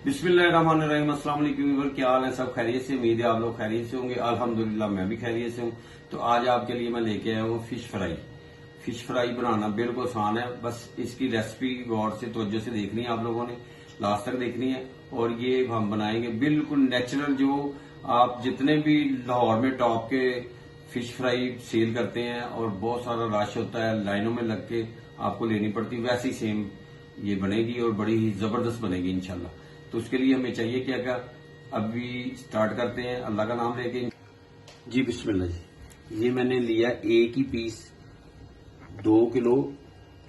बिस्मिल्लाहिर्रहमानिर्रहीम। अस्सलाम वालेकुम। क्या हाल है? सब खैरियत से? उम्मीद है आप लोग खैरियत से होंगे। अल्हम्दुलिल्लाह मैं भी खैरियत से हूँ। तो आज आपके लिए मैं लेके आया हूँ फिश फ्राई। फिश फ्राई बनाना बिल्कुल आसान है, बस इसकी रेसिपी गौर से तवज्जो से देखनी है, आप लोगों ने लास्ट तक देखनी है। और ये हम बनाएंगे बिल्कुल नेचुरल, जो आप जितने भी लाहौर में टॉप के फिश फ्राई सेल करते हैं और बहुत सारा रश होता है, लाइनों में लग के आपको लेनी पड़ती, वैसे ही सेम ये बनेगी और बड़ी ही जबरदस्त बनेगी इंशाल्लाह। तो उसके लिए हमें चाहिए क्या क्या, अभी स्टार्ट करते हैं अल्लाह का नाम लेके। जी बिस्मिल्लाह जी। ये मैंने लिया एक ही पीस, 2 किलो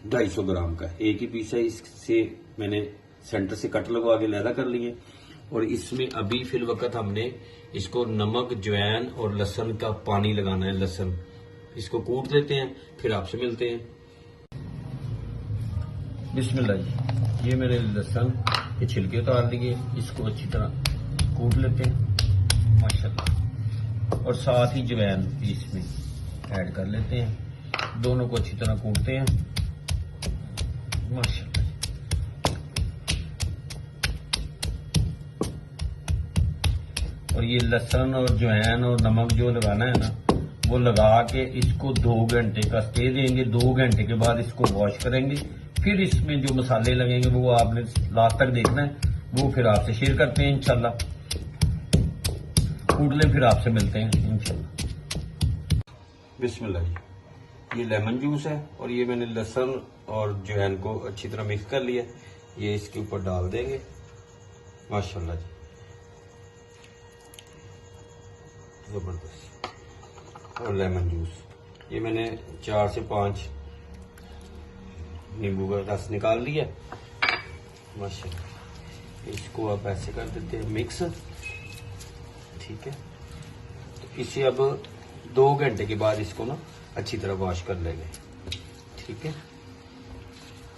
250 ग्राम का एक ही पीस है। इससे मैंने सेंटर से कट लगवा के लैदा कर लिए। और इसमें अभी फिल वक्त हमने इसको नमक, जवैन और लहसुन का पानी लगाना है। लहसुन इसको कूट देते हैं, फिर आपसे मिलते हैं। बिस्मिल्लाह जी। ये मैंने लहसुन के छिलके उतार लिए, इसको अच्छी तरह कूट लेते हैं माशाल्लाह। और साथ ही जवैन भी इसमें ऐड कर लेते हैं, दोनों को अच्छी तरह कूटते हैं माशाल्लाह। और ये लहसुन और जवैन और नमक जो लगाना है ना, वो लगा के इसको 2 घंटे का स्टे देंगे। 2 घंटे के बाद इसको वॉश करेंगे, फिर इसमें जो मसाले लगेंगे वो आपने लास्ट तक देखना है, वो फिर आपसे शेयर करते हैं इंशाल्लाह। कूट लें, फिर आपसे मिलते हैं इंशाल्लाह। बिस्मिल्लाह जी। ये लेमन जूस है और ये मैंने लहसुन और जवैन को अच्छी तरह मिक्स कर लिया। ये इसके ऊपर डाल देंगे माशाल्लाह जी, जबरदस्त। और लेमन जूस ये मैंने 4 से 5 नींबू का रस निकाल लिया माशाल्लाह। इसको अब ऐसे कर देते हैं मिक्स, ठीक है। तो इसे अब 2 घंटे के बाद इसको ना अच्छी तरह वॉश कर लेंगे, ठीक है।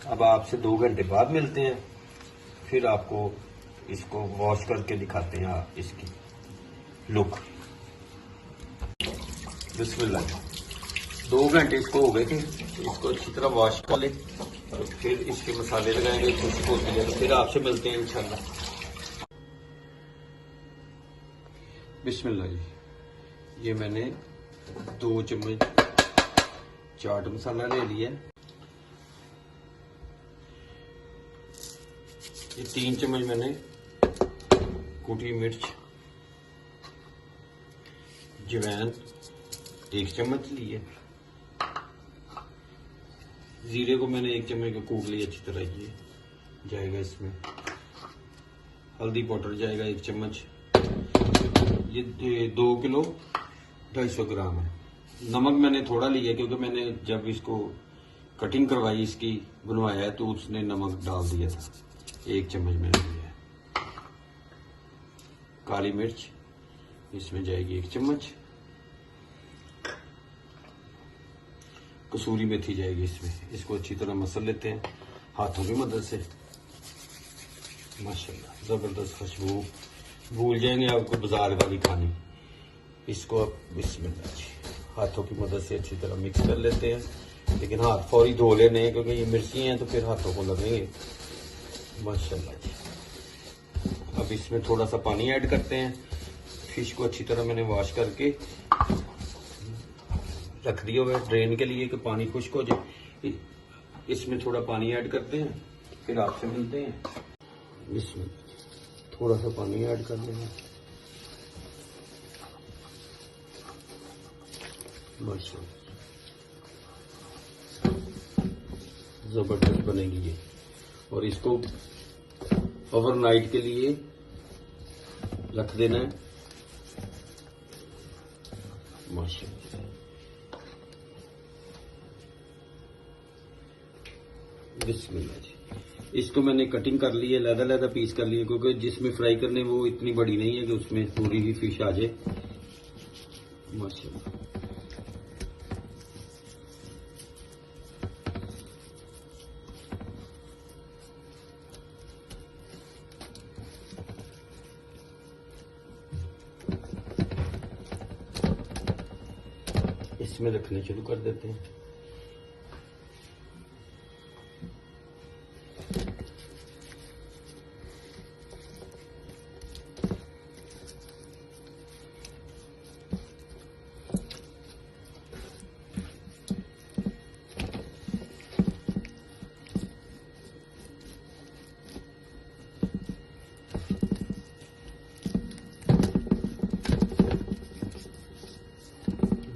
अब आपसे 2 घंटे बाद मिलते हैं, फिर आपको इसको वॉश करके दिखाते हैं इसकी लुक। बिस्मिल्लाह। 2 घंटे इसको हो गए थे, इसको अच्छी तरह वॉश कर ले और फिर इसके मसाले लगाएंगे, खुश्क होती है तो फिर आपसे मिलते हैं इंशाल्लाह। बिस्मिल्लाह जी। ये मैंने 2 चम्मच चाट मसाला ले लिया। ये 3 चम्मच मैंने कुटी मिर्च, जवैन 1 चम्मच ली है। जीरे को मैंने 1 चम्मच का कूट लिया अच्छी तरह, ये जाएगा इसमें। हल्दी पाउडर जाएगा 1 चम्मच। ये 2 किलो 250 ग्राम है। नमक मैंने थोड़ा लिया क्योंकि मैंने जब इसको कटिंग करवाई, इसकी बनवाया है, तो उसने नमक डाल दिया था। 1 चम्मच मैंने लिया है। काली मिर्च इसमें जाएगी 1 चम्मच। कसूरी मेथी जाएगी इसमें। इसको अच्छी तरह मसल लेते हैं हाथों की मदद से माशाल्लाह। जबरदस्त खुशबू, भूल जाएंगे आपको बाजार वाली खानी। इसको अब इसमें हाथों की मदद से अच्छी तरह मिक्स कर लेते हैं, लेकिन हाथ फौरी धो लेने हैं क्योंकि ये मिर्ची हैं तो फिर हाथों को लगेंगे माशाल्लाह जी। अब इसमें थोड़ा सा पानी ऐड करते हैं। फिश को अच्छी तरह मैंने वॉश करके रख दिया हुआ है ड्रेन के लिए कि पानी खुश्क हो जाए। इसमें थोड़ा पानी ऐड करते हैं, फिर आपसे मिलते हैं। इसमें थोड़ा सा पानी ऐड कर देंगे माशाल्लाह। जबरदस्त बनेगी ये। और इसको ओवरनाइट के लिए रख देना है माशाल्लाह। बिस्मिल्लाह जी। इसको मैंने कटिंग कर ली है, लहदा पीस कर लिए, क्योंकि जिसमें फ्राई करने वो इतनी बड़ी नहीं है कि उसमें पूरी ही फिश आ जाए माशाल्लाह। इसमें रखने शुरू कर देते हैं।